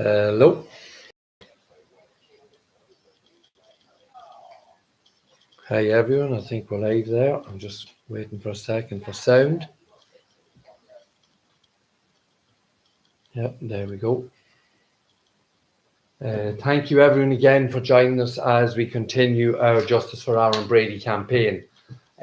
Hello. Hi everyone, I think we're live there. I'm just waiting for a second for sound. Yep, there we go. Thank you everyone again for joining us as we continue our Justice for Aaron Brady campaign.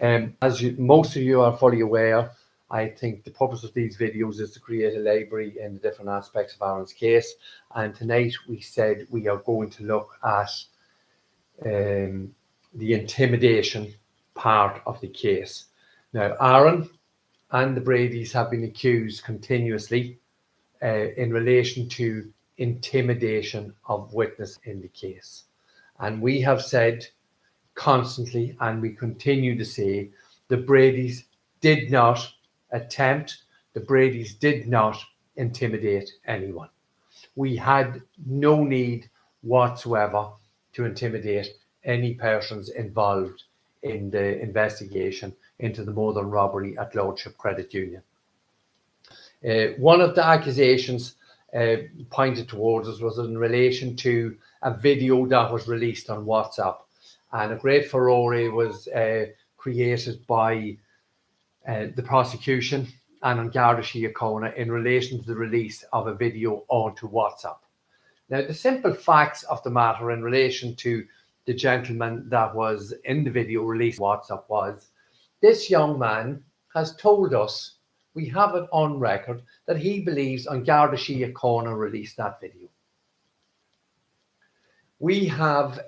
As most of you are fully aware, I think the purpose of these videos is to create a library in the different aspects of Aaron's case. And tonight we said we are going to look at the intimidation part of the case. Now, Aaron and the Bradys have been accused continuously in relation to intimidation of witness in the case. And we have said constantly, and we continue to say, the Bradys did not attempt, the Bradys did not intimidate anyone. We had no need whatsoever to intimidate any persons involved in the investigation into the Northern robbery at Lordship Credit Union. One of the accusations pointed towards us was in relation to a video that was released on WhatsApp, and a great furore was created by the prosecution and on Garda Síochána in relation to the release of a video onto WhatsApp. Now, the simple facts of the matter in relation to the gentleman that was in the video released on WhatsApp was, this young man has told us, we have it on record, that he believes on Garda Síochána released that video. We have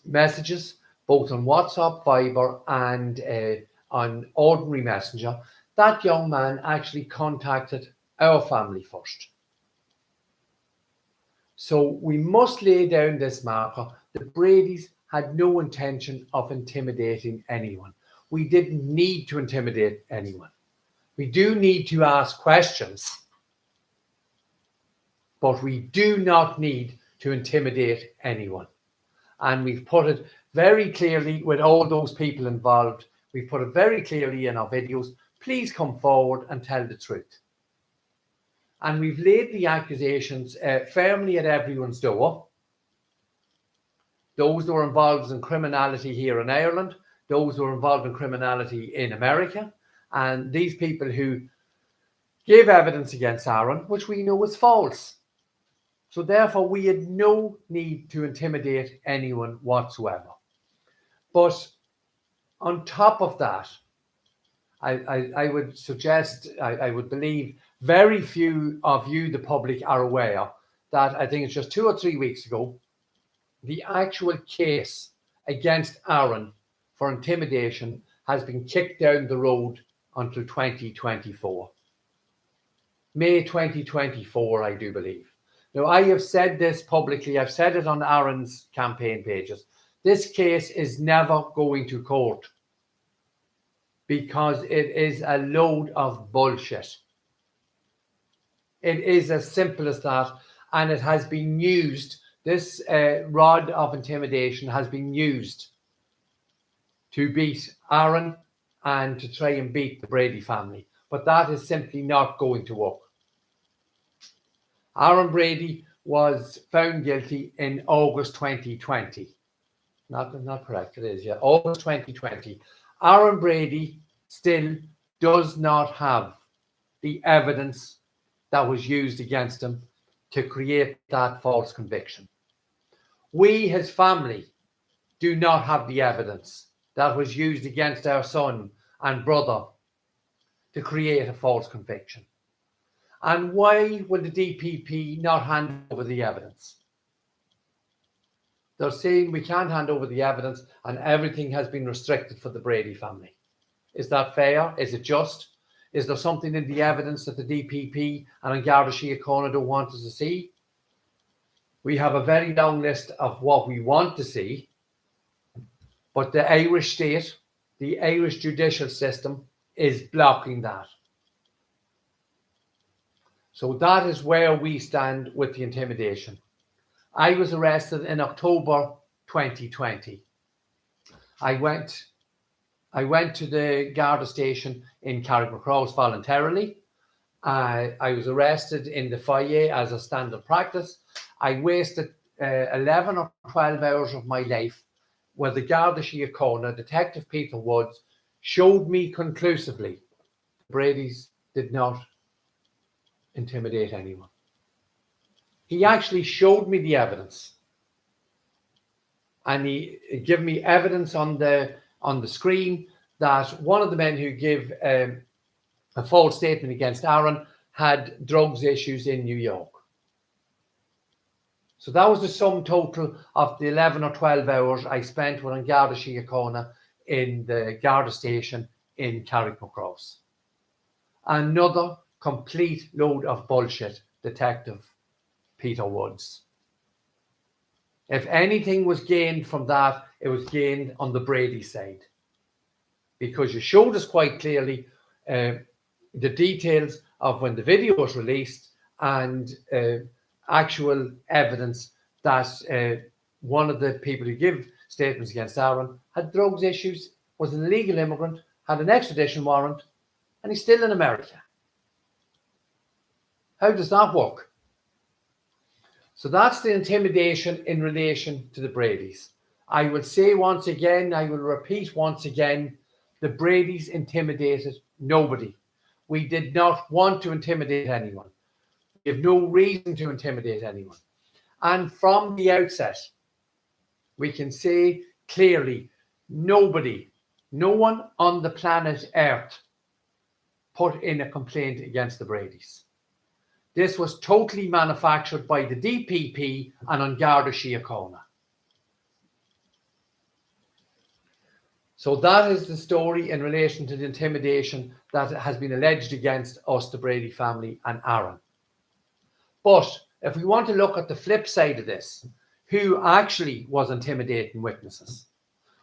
messages both on WhatsApp, Viber and on ordinary messenger. That young man actually contacted our family first. So we must lay down this marker. The Bradys had no intention of intimidating anyone. We didn't need to intimidate anyone. We do need to ask questions, but we do not need to intimidate anyone. And we've put it very clearly with all those people involved. We've put it very clearly in our videos. Please come forward and tell the truth. And we've laid the accusations firmly at everyone's door. Those who are involved in criminality here in Ireland, those who are involved in criminality in America, and these people who gave evidence against Aaron, which we know is false. So therefore, we had no need to intimidate anyone whatsoever. But on top of that, I would suggest, I would believe, very few of you, the public, are aware that I think it's just 2 or 3 weeks ago, the actual case against Aaron for intimidation has been kicked down the road until 2024. May 2024, I do believe. Now, I have said this publicly. I've said it on Aaron's campaign pages. This case is never going to court because it is a load of bullshit. It is as simple as that, and it has been used. This rod of intimidation has been used to beat Aaron and to try and beat the Brady family. But that is simply not going to work. Aaron Brady was found guilty in August 2020. Not correct, it is, yeah. August 2020. Aaron Brady still does not have the evidence that was used against him to create that false conviction. We, his family, do not have the evidence that was used against our son and brother to create a false conviction. And why would the DPP not hand over the evidence? They're saying we can't hand over the evidence and everything has been restricted for the Brady family. Is that fair? Is it just? Is there something in the evidence that the DPP and Garda Síochána don't want us to see? We have a very long list of what we want to see, but the Irish state, the Irish judicial system is blocking that. So that is where we stand with the intimidation. I was arrested in October 2020. I went to the Garda station in Carrickmacross voluntarily. I was arrested in the foyer as a standard practice. I wasted 11 or 12 hours of my life where the Garda Síochána, Detective Peter Woods, showed me conclusively Brady's did not intimidate anyone. He actually showed me the evidence. And he gave me evidence on the screen that one of the men who gave a false statement against Aaron had drugs issues in New York. So that was the sum total of the 11 or 12 hours I spent with Garda Síochána in the Garda station in Carrickmacross. Another complete load of bullshit, Detective Peter Woods. If anything was gained from that, it was gained on the Brady side. Because you showed us quite clearly the details of when the video was released and actual evidence that one of the people who give statements against Aaron had drugs issues, was an illegal immigrant, had an extradition warrant, and he's still in America. How does that work? So that's the intimidation in relation to the Bradys. I will say once again, I will repeat once again, the Bradys intimidated nobody. We did not want to intimidate anyone. We have no reason to intimidate anyone. And from the outset, we can say clearly, nobody, no one on the planet Earth put in a complaint against the Bradys. This was totally manufactured by the DPP and Garda Síochána. So that is the story in relation to the intimidation that has been alleged against us, the Brady family and Aaron. But if we want to look at the flip side of this, who actually was intimidating witnesses?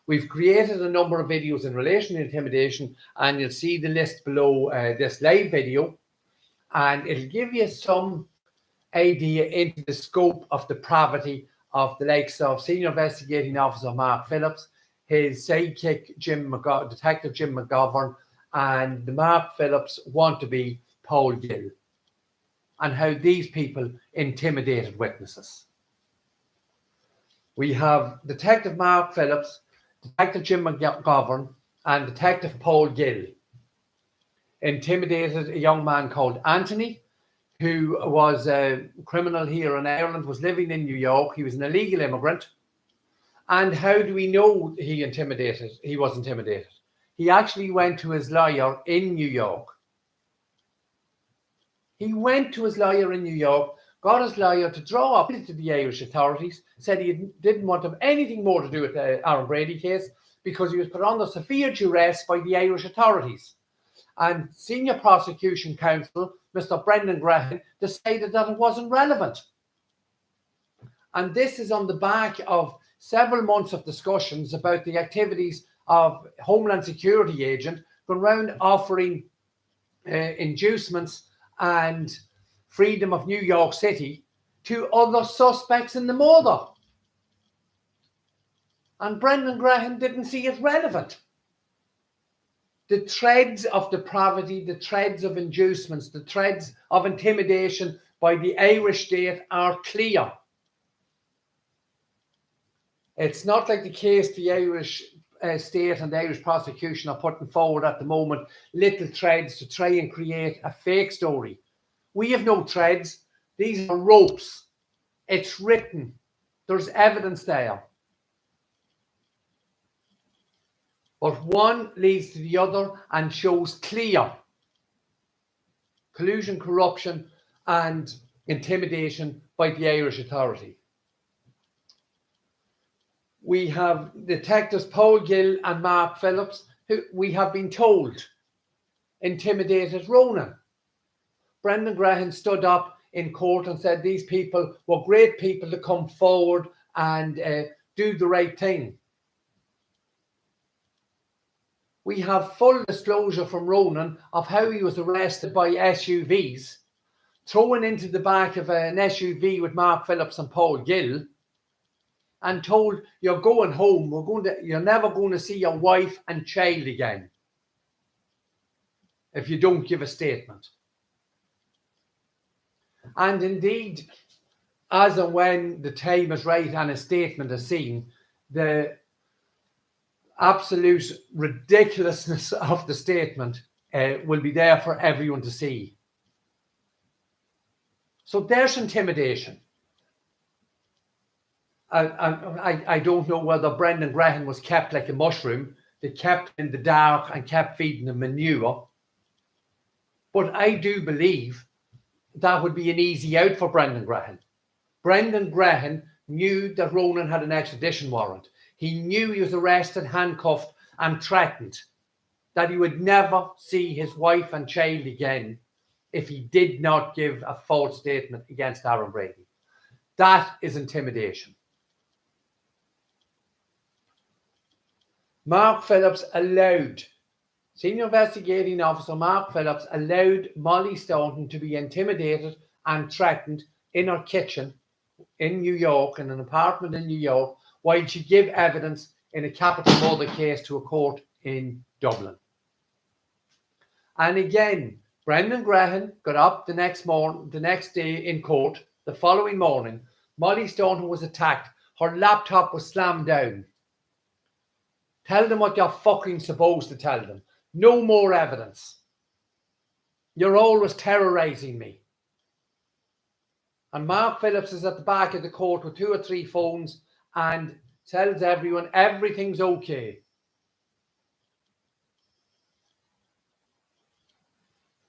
We've created a number of videos in relation to intimidation, and you'll see the list below this live video, and it'll give you some idea into the scope of depravity of the likes of Senior Investigating Officer Mark Phillips, his sidekick Detective Jim McGovern, and the Mark Phillips want-to-be Paul Gill, and how these people intimidated witnesses. We have Detective Mark Phillips, Detective Jim McGovern, and Detective Paul Gill intimidated a young man called Anthony, who was a criminal here in Ireland, was living in New York. He was an illegal immigrant. And how do we know he was intimidated? He actually went to his lawyer in New York. He went to his lawyer in New York, got his lawyer to draw up to the Irish authorities, said he didn't want to have anything more to do with the Aaron Brady case because he was put under severe duress by the Irish authorities. And Senior Prosecution Counsel, Mr. Brendan Graham, decided that it wasn't relevant. And this is on the back of several months of discussions about the activities of Homeland Security agent going around offering inducements and freedom of New York City to other suspects in the murder. And Brendan Graham didn't see it relevant. The threads of depravity, the threads of inducements, the threads of intimidation by the Irish state are clear. It's not like the case the Irish state and the Irish prosecution are putting forward at the moment, little threads to try and create a fake story. We have no threads. These are ropes. It's written. There's evidence there. But one leads to the other and shows clear collusion, corruption, and intimidation by the Irish authority. We have detectives Paul Gill and Mark Phillips, who we have been told intimidated Ronan. Brendan Graham stood up in court and said these people were great people to come forward and do the right thing. We have full disclosure from Ronan of how he was arrested by SUVs, thrown into the back of an SUV with Mark Phillips and Paul Gill, and told, you're going home, you're never going to see your wife and child again if you don't give a statement. And indeed, as and when the time is right and a statement is seen, the absolute ridiculousness of the statement will be there for everyone to see. So there's intimidation. I don't know whether Brendan Graham was kept like a mushroom, they kept in the dark and kept feeding him manure. But I do believe that would be an easy out for Brendan Graham. Brendan Graham knew that Ronan had an extradition warrant. He knew he was arrested, handcuffed and threatened, that he would never see his wife and child again if he did not give a false statement against Aaron Brady. That is intimidation. Mark Phillips allowed, Senior Investigating Officer Mark Phillips allowed Molly Staunton to be intimidated and threatened in her kitchen in New York, in an apartment in New York, while she gave evidence in a capital murder case to a court in Dublin. And again, Brendan Graham got up the next day in court. The following morning, Molly Staunton was attacked. Her laptop was slammed down. Tell them what you're fucking supposed to tell them. No more evidence. You're always terrorizing me. And Mark Phillips is at the back of the court with 2 or 3 phones and tells everyone everything's okay.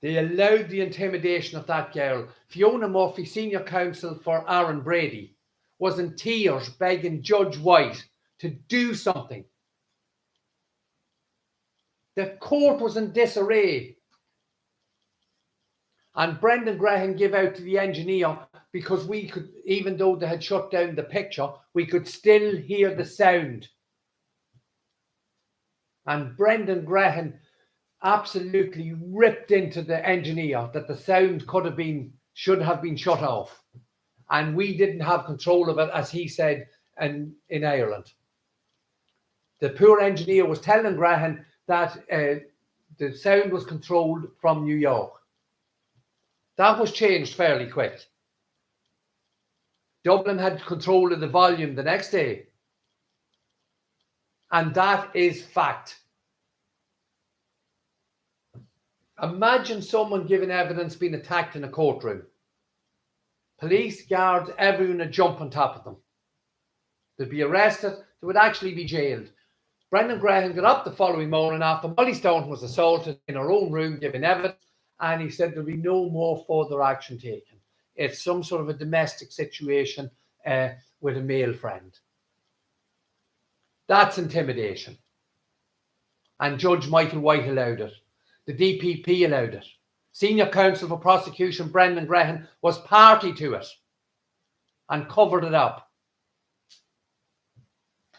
They allowed the intimidation of that girl. Fiona Murphy, senior counsel for Aaron Brady, was in tears begging Judge White to do something. The court was in disarray. And Brendan Graham gave out to the engineer because we could, even though they had shut down the picture, we could still hear the sound. And Brendan Graham absolutely ripped into the engineer that the sound should have been shut off. And we didn't have control of it, as he said in Ireland. The poor engineer was telling Graham that the sound was controlled from New York. That was changed fairly quick. Dublin had control of the volume the next day. And that is fact. Imagine someone giving evidence being attacked in a courtroom. Police, guards, everyone would jump on top of them. They'd be arrested. They would actually be jailed. Brendan Graham got up the following morning after Molly Staunton was assaulted in her own room giving evidence, and he said there'll be no more further action taken. It's some sort of a domestic situation with a male friend. That's intimidation. And Judge Michael White allowed it. The DPP allowed it. Senior Counsel for Prosecution Brendan Graham was party to it and covered it up,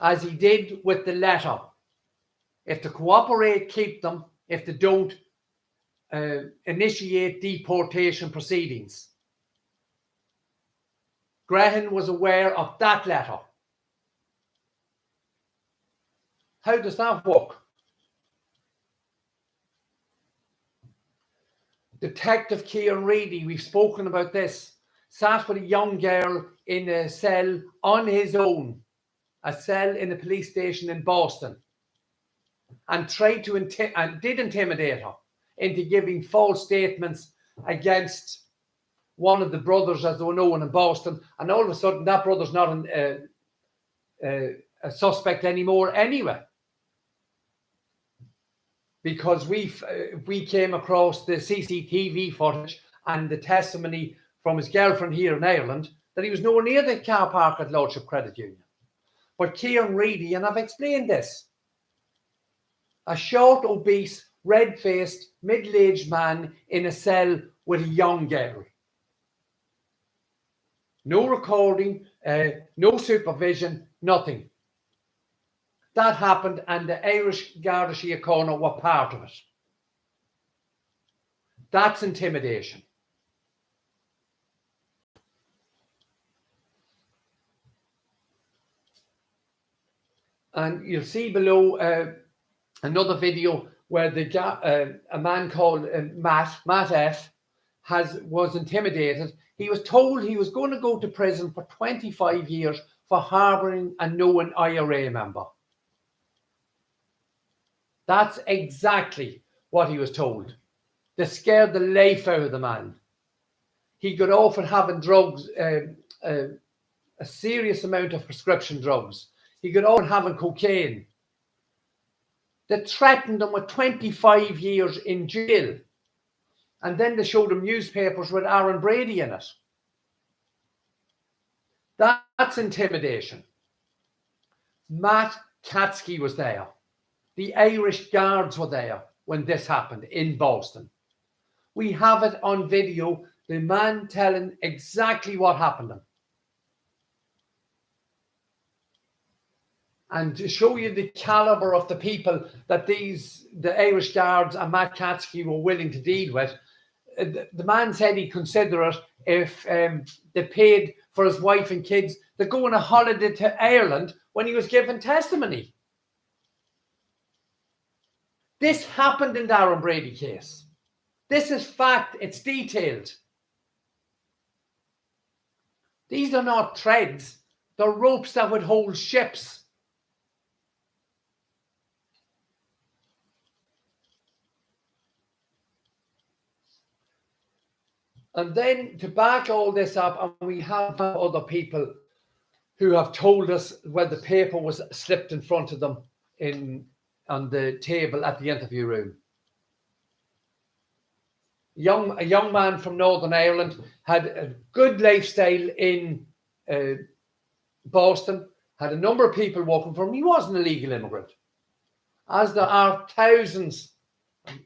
as he did with the letter. If they cooperate, keep them. If they don't, initiate deportation proceedings. Graham was aware of that letter. How does that work? Detective Keiran Reidy, we've spoken about this, sat with a young girl in a cell on his own, a cell in a police station in Boston, and tried to did intimidate her into giving false statements against one of the brothers, as they were known in Boston, and all of a sudden that brother's not a suspect anymore anyway. Because we came across the CCTV footage and the testimony from his girlfriend here in Ireland that he was nowhere near the car park at Lordship Credit Union. But Keiran Reidy, and I've explained this, a short, obese, red-faced, middle-aged man in a cell with a young girl. No recording, no supervision, nothing. That happened, and the Irish Garda Síochána were part of it. That's intimidation. And you'll see below another video where a man called Matt F. was intimidated. He was told he was going to go to prison for 25 years for harbouring a known IRA member. That's exactly what he was told. They scared the life out of the man. He got offered having drugs, a serious amount of prescription drugs. He got offered having cocaine. They threatened him with 25 years in jail. And then they showed him newspapers with Keiran Reidy in it. That's intimidation. Matt Katske was there. The Irish guards were there when this happened in Boston. We have it on video, the man telling exactly what happened to him. And to show you the caliber of the people that the Irish guards and Matt Katske were willing to deal with, the man said he'd consider it if they paid for his wife and kids to go on a holiday to Ireland when he was giving testimony. This happened in the Keiran Reidy case. This is fact. It's detailed. These are not threads. They're ropes that would hold ships. And then to back all this up, and we have other people who have told us when the paper was slipped in front of them on the table at the interview room. A young man from Northern Ireland had a good lifestyle in Boston, had a number of people working for him. He wasn't a legal immigrant, as there are thousands,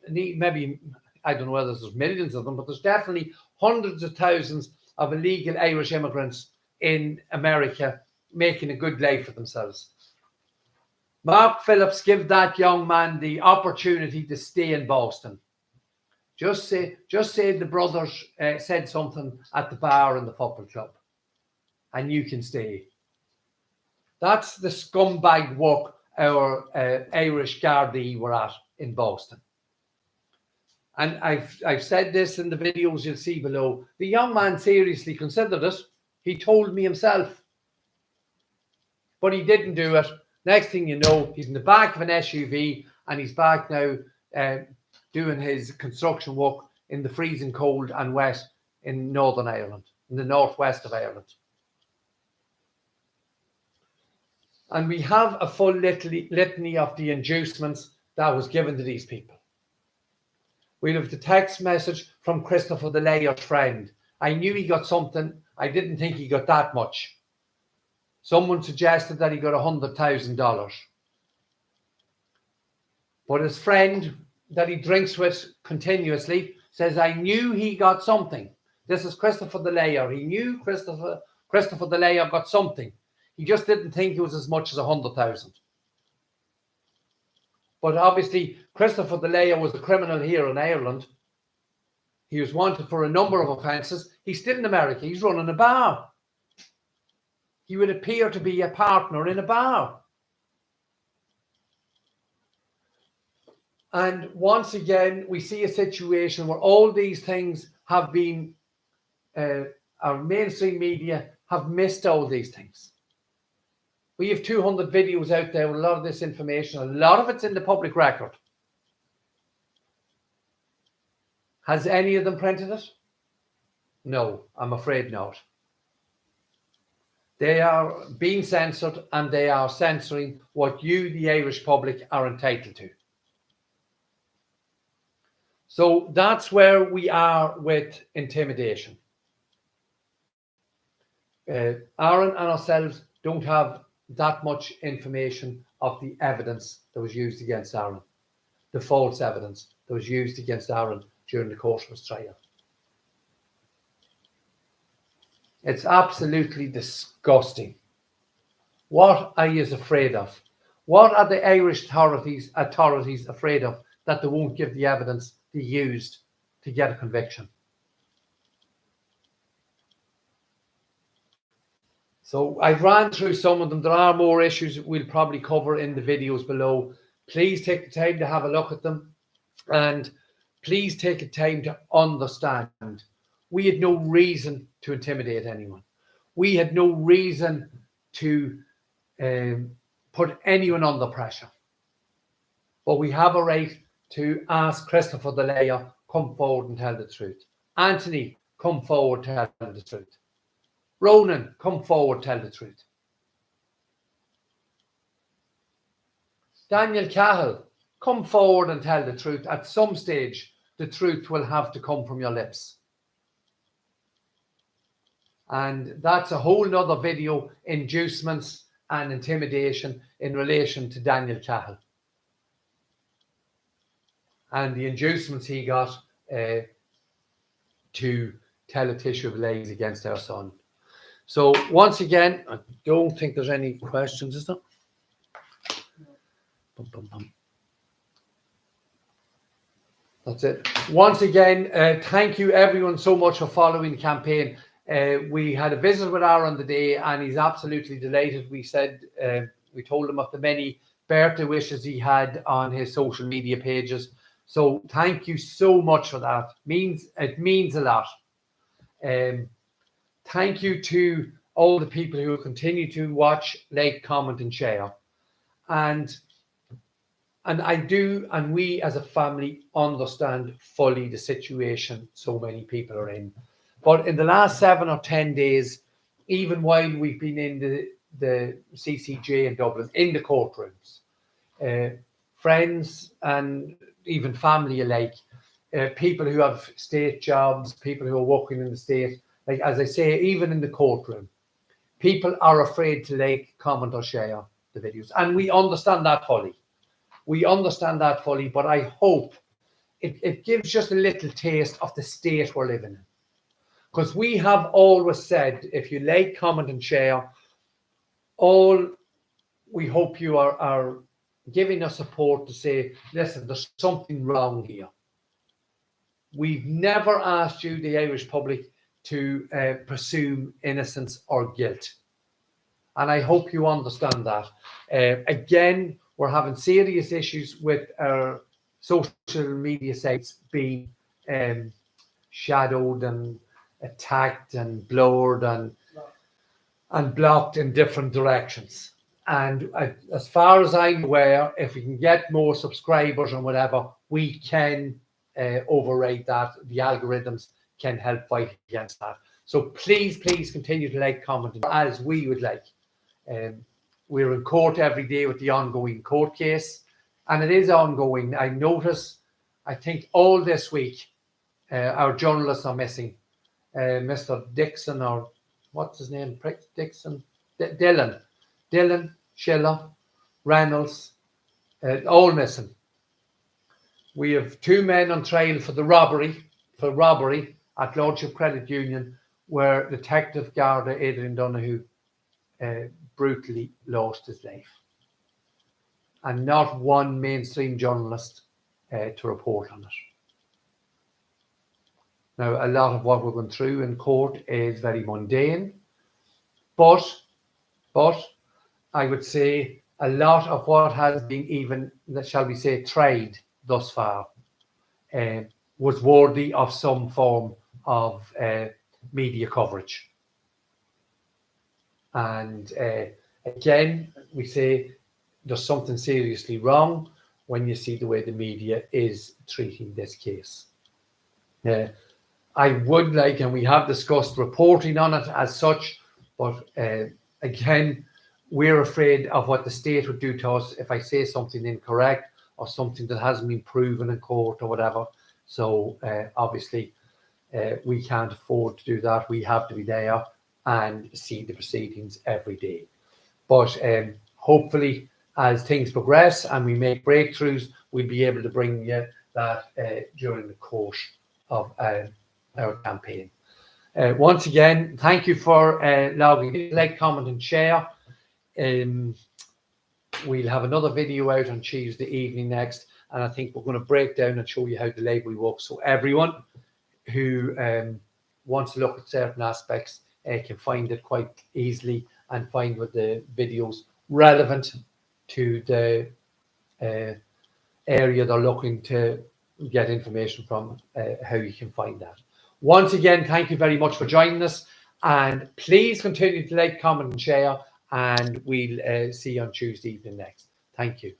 maybe, I don't know whether there's millions of them, but there's definitely hundreds of thousands of illegal Irish immigrants in America making a good life for themselves. Mark Phillips gave that young man the opportunity to stay in Boston. Just say the brothers said something at the bar in the football club, and you can stay. That's the scumbag work our Irish Gardaí were at in Boston. And I've said this in the videos you'll see below. The young man seriously considered it. He told me himself. But he didn't do it. Next thing you know, he's in the back of an SUV and he's back now doing his construction work in the freezing cold and wet in Northern Ireland, in the northwest of Ireland. And we have a full litany of the inducements that was given to these people. We have the text message from Christopher the Layer's friend. I knew he got something. I didn't think he got that much. Someone suggested that he got $100,000. But his friend that he drinks with continuously says, I knew he got something. This is Christopher the Layer. He knew Christopher the Layer got something. He just didn't think it was as much as 100,000. But obviously, Christopher the Layer was a criminal here in Ireland. He was wanted for a number of offences. He's still in America. He's running a bar. He would appear to be a partner in a bar. And once again, we see a situation where all these things have been, our mainstream media have missed all these things. We have 200 videos out there with a lot of this information. A lot of it's in the public record. Has any of them printed it? No, I'm afraid not. They are being censored and they are censoring what you, the Irish public, are entitled to. So that's where we are with intimidation. Aaron and ourselves don't have that much information of the evidence that was used against Aaron, the false evidence that was used against Aaron during the course of his trial. It's absolutely disgusting. What are you afraid of? What are the Irish authorities afraid of that they won't give the evidence they used to get a conviction? So I've ran through some of them. There are more issues we'll probably cover in the videos below. Please take the time to have a look at them. And please take the time to understand We had no reason to intimidate anyone. We had no reason to put anyone under pressure. But we have a right to ask Christopher the lawyer, come forward and tell the truth. Anthony, come forward, tell the truth. Ronan, come forward, tell the truth. Daniel Cahill, come forward and tell the truth. At some stage, the truth will have to come from your lips. And that's a whole nother video, inducements and intimidation in relation to Daniel Cahill. And the inducements he got to tell a tissue of lies against our son. So once again, I don't think there's any questions, is there? Bum, bum, bum. That's it. Once again, thank you everyone so much for following the campaign. We had a visit with Aaron today and he's absolutely delighted. We said, we told him of the many birthday wishes he had on his social media pages. So thank you so much for that. It means a lot. Thank you to all the people who continue to watch, like, comment and share. And we as a family understand fully the situation so many people are in. But in the last 7 or 10 days, even while we've been in the CCJ in Dublin, in the courtrooms, friends and even family alike, people who have state jobs, people who are working in the state, like as I say, even in the courtroom, people are afraid to like, comment or share the videos. And we understand that fully. We understand that fully, but I hope it gives just a little taste of the state we're living in. Because we have always said, if you like, comment and share, we hope you are giving us support to say, listen, there's something wrong here. We've never asked you, the Irish public, to presume innocence or guilt. And I hope you understand that. Again, we're having serious issues with our social media sites being shadowed and attacked and blurred and blocked in different directions. And as far as I'm aware, if we can get more subscribers and whatever, we can override that. The algorithms can help fight against that. So please continue to like, comment, as we would like. We're in court every day with the ongoing court case, and it is ongoing. I notice, I think all this week, our journalists are missing. Mr. Dixon, or what's his name? Dixon? Dylan, Schiller, Reynolds, all missing. We have 2 men on trial for robbery at Lordship Credit Union, where Detective Garda Adrian Donoghue brutally lost his life. And not one mainstream journalist to report on it. Now, a lot of what we're going through in court is very mundane, but I would say a lot of what has been even, shall we say, tried thus far was worthy of some form of media coverage. And again, we say there's something seriously wrong when you see the way the media is treating this case. I would like, and we have discussed reporting on it as such, but again, we're afraid of what the state would do to us if I say something incorrect or something that hasn't been proven in court or whatever. So obviously, we can't afford to do that. We have to be there and see the proceedings every day. But hopefully, as things progress and we make breakthroughs, we'll be able to bring you that during the course of our campaign. Once again, thank you for logging in, like, comment and share. We'll have another video out on Tuesday evening next, and I think we're going to break down and show you how the library works, so everyone who wants to look at certain aspects can find it quite easily and find what the videos relevant to the area they're looking to get information from, how you can find that. Once again, thank you very much for joining us, and please continue to like, comment and share, and we'll see you on Tuesday evening next. Thank you.